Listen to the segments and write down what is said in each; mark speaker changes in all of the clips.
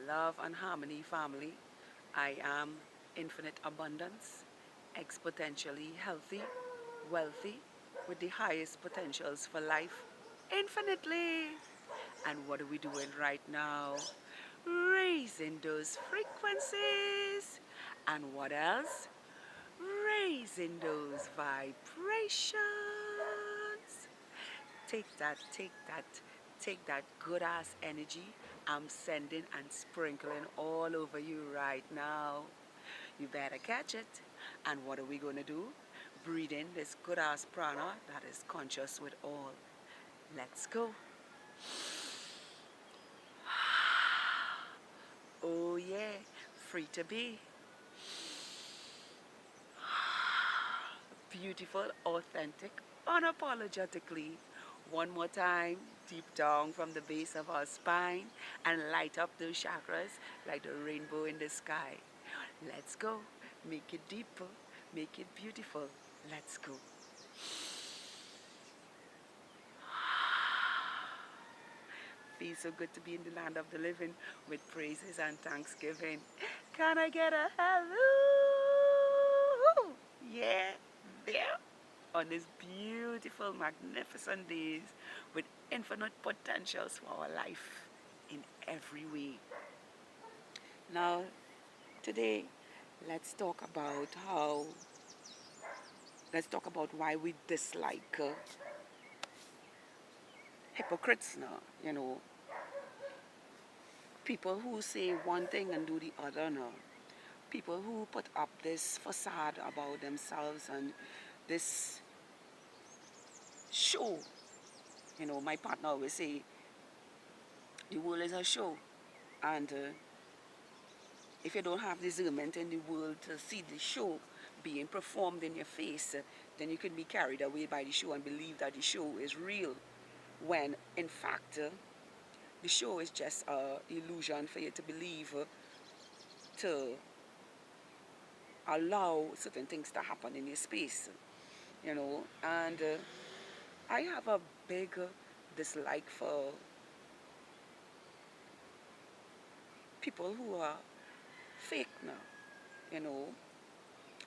Speaker 1: Love and Harmony family. I am infinite abundance, exponentially healthy, wealthy, with the highest potentials for life, infinitely. And what are we doing right now? Raising those frequencies. And what else? Raising those vibrations. Take that, take that, take that good ass energy I'm sending and sprinkling all over you right now. You better catch it. And what are we going to do? Breathe in this good ass prana that is conscious with all. Let's go. Oh yeah, free to be. Beautiful, authentic, unapologetically. One more time, deep down from the base of our spine, and light up those chakras like the rainbow in the sky. Let's go. Make it deeper, make it beautiful. Let's go. Feels so good to be in the land of the living with praises and thanksgiving. Can I get a hello? Yeah, there. On these beautiful, magnificent days with infinite potentials for our life in every way. Now, today, let's talk about why we dislike hypocrites now, people who say one thing and do the other now. People who put up this facade about themselves and this show. My partner always say, the world is a show. And if you don't have discernment in the world to see the show being performed in your face, then you can be carried away by the show and believe that the show is real. When, in fact, the show is just an illusion for you to believe, to allow certain things to happen in your space, And I have a big dislike for people who are fake now, you know.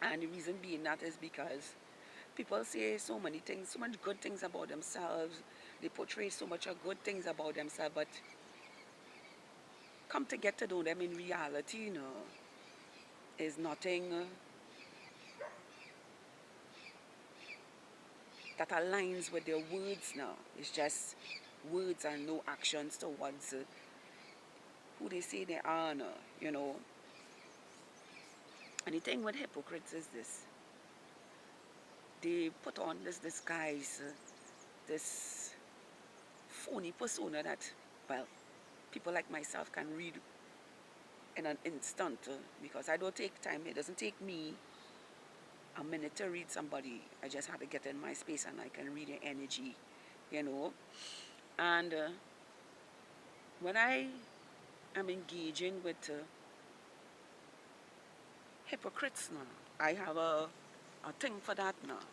Speaker 1: And the reason being that is because people say so many things, so much good things about themselves. They portray so much good things about themselves, but come to get to know them in reality, is nothing that aligns with their words now. It's just words and no actions towards who they say they are now, And the thing with hypocrites is this. They put on this disguise, this phony persona that, well, people like myself can read in an instant, because I don't take time. It doesn't take me a minute to read somebody. I just have to get in my space and I can read their energy, And when I am engaging with hypocrites now, I have a thing for that now,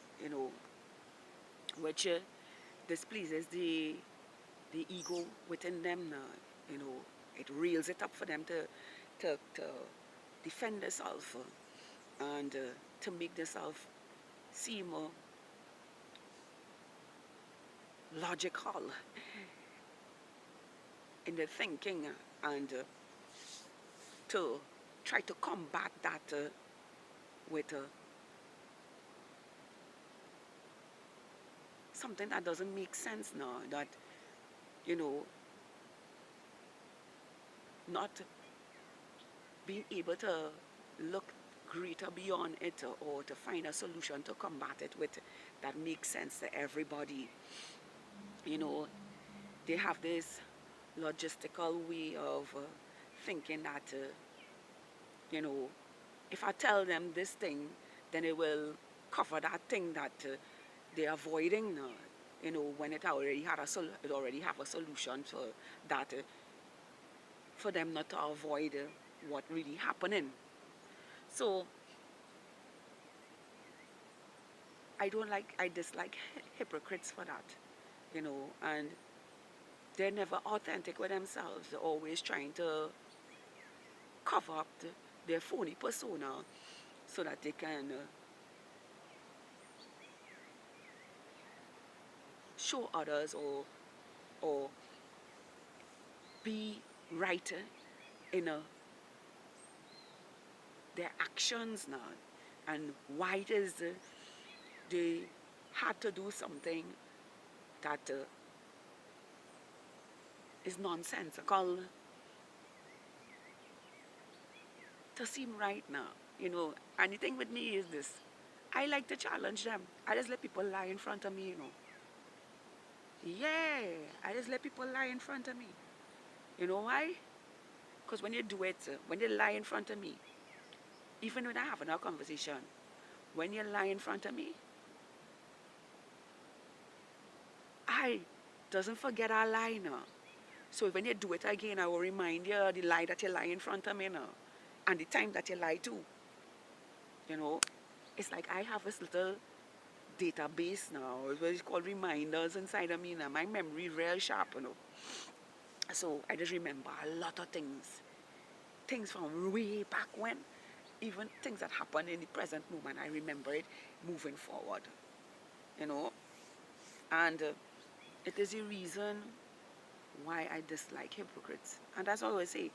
Speaker 1: which displeases the ego within them now, It reels it up for them to defend themselves and to make themselves seem logical in their thinking and to try to combat that with something that doesn't make sense now, that, not being able to look greater beyond it or to find a solution to combat it with that makes sense to everybody. They have this logistical way of thinking that, if I tell them this thing, then it will cover that thing that they're avoiding now. When it already have a solution for that, for them not to avoid what really happening. So I dislike hypocrites for that, and they're never authentic with themselves. They're always trying to cover up their phony persona so that they can show others or be right in their actions now, and why it is they had to do something that is nonsensical to seem right now. And the thing with me is this: I like to challenge them. I just let people lie in front of me. Yeah, I just let people lie in front of me. You know why? Because when you do it, when they lie in front of me, even when I have another conversation, when you lie in front of me, I doesn't forget our lie now. So when you do it again, I will remind you the lie that you lie in front of me now, and the time that you lie too. It's like I have this little database now, it's called reminders inside of me now. My memory real sharp. So I just remember a lot of things from way back when, even things that happen in the present moment. I remember it moving forward, you know, and it is the reason why I dislike hypocrites. And that's what I always say.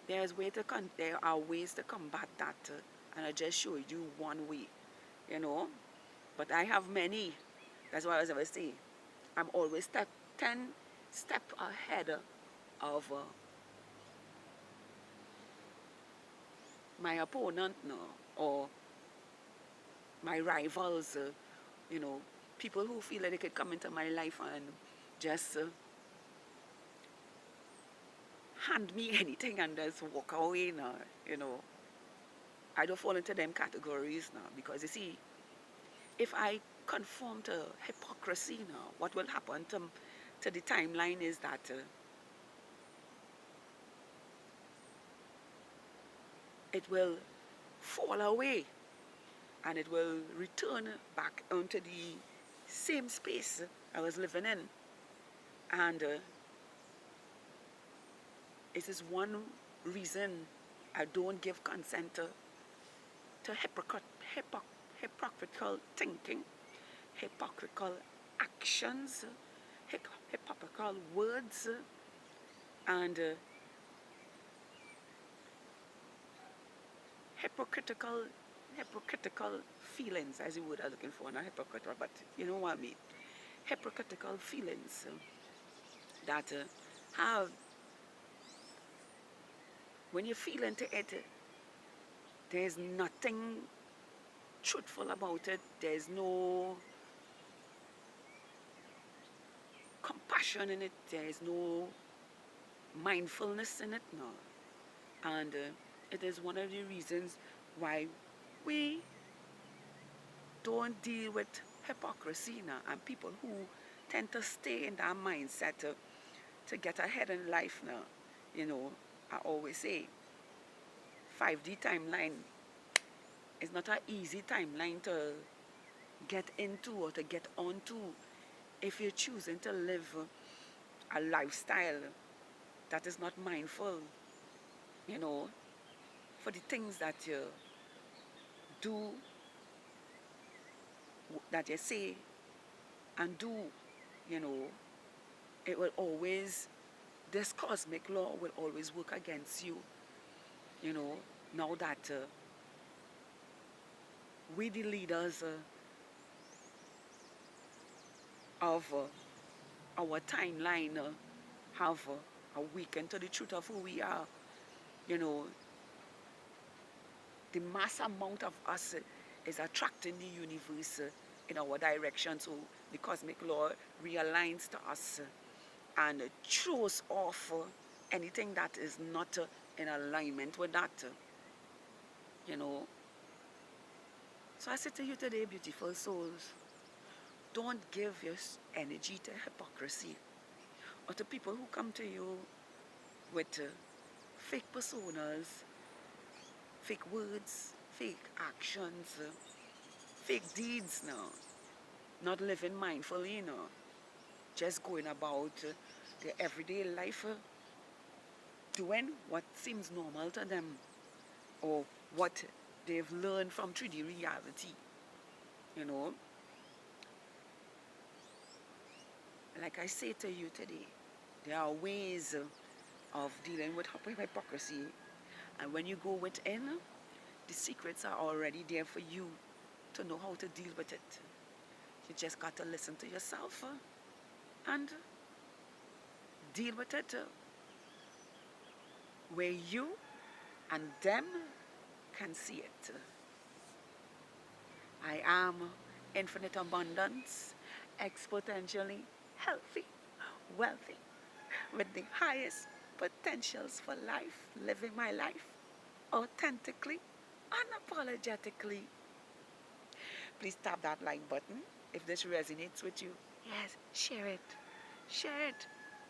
Speaker 1: There are ways to combat that, and I just showed you one way, you know. But I have many. That's why I always say, I'm always 10 steps ahead of my opponent now, or my rivals, people who feel like they could come into my life and just hand me anything and just walk away now. I don't fall into them categories now, because you see, if I conform to hypocrisy now, what will happen to the timeline is that it will fall away, and it will return back onto the same space I was living in. And it is one reason I don't give consent to hypocritical thinking, hypocritical actions, hypocritical words, and hypocritical feelings, as you would are looking for, not hypocritical, but you know what I mean. Hypocritical feelings that have, when you feel into it, there's nothing truthful about it. There's no compassion in it. There's no mindfulness in it now. And it is one of the reasons why we don't deal with hypocrisy now, and people who tend to stay in that mindset to get ahead in life now. I always say 5D timeline is not an easy timeline to get into or to get onto if you're choosing to live a lifestyle that is not mindful, for the things that you do, that you say and do. It will always, this cosmic law will always work against you. Now that we, the leaders of our timeline, have awakened to the truth of who we are. The mass amount of us is attracting the universe in our direction. So the cosmic law realigns to us and throws off anything that is not in alignment with that. So I say to you today, beautiful souls, don't give your energy to hypocrisy or to people who come to you with fake personas, fake words, fake actions, fake deeds now, not living mindfully just going about their everyday life doing what seems normal to them, or what they've learned from 3D reality. You know, like I say to you today, there are ways of dealing with hypocrisy. And when you go within, the secrets are already there for you to know how to deal with it. You just got to listen to yourself and deal with it where you and them can see it. I am infinite abundance, exponentially healthy, wealthy, with the highest potentials for life, living my life authentically, unapologetically. Please tap that like button if this resonates with you. Yes, share it. Share it.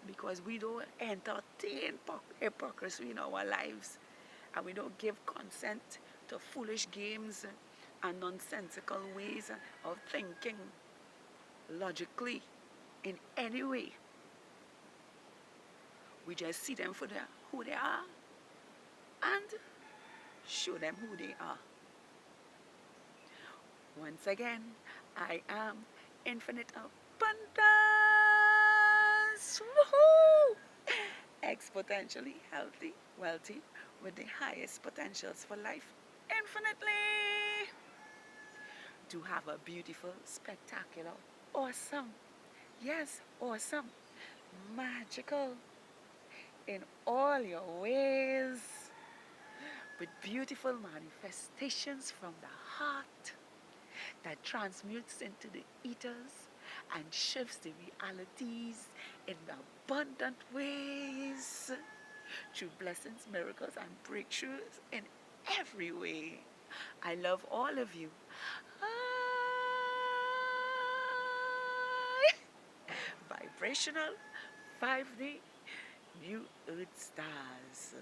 Speaker 1: Because we don't entertain hypocrisy in our lives. And we don't give consent to foolish games and nonsensical ways of thinking logically in any way. We just see them for who they are and show them who they are. Once again, I am infinite abundance. Woohoo! Exponentially healthy, wealthy, with the highest potentials for life infinitely. To have a beautiful, spectacular, awesome, yes, awesome, magical in all your ways, with beautiful manifestations from the heart that transmutes into the ethers and shifts the realities in abundant ways through blessings, miracles, and breakthroughs in every way. I love all of you. Vibrational 5D New Earth Stars.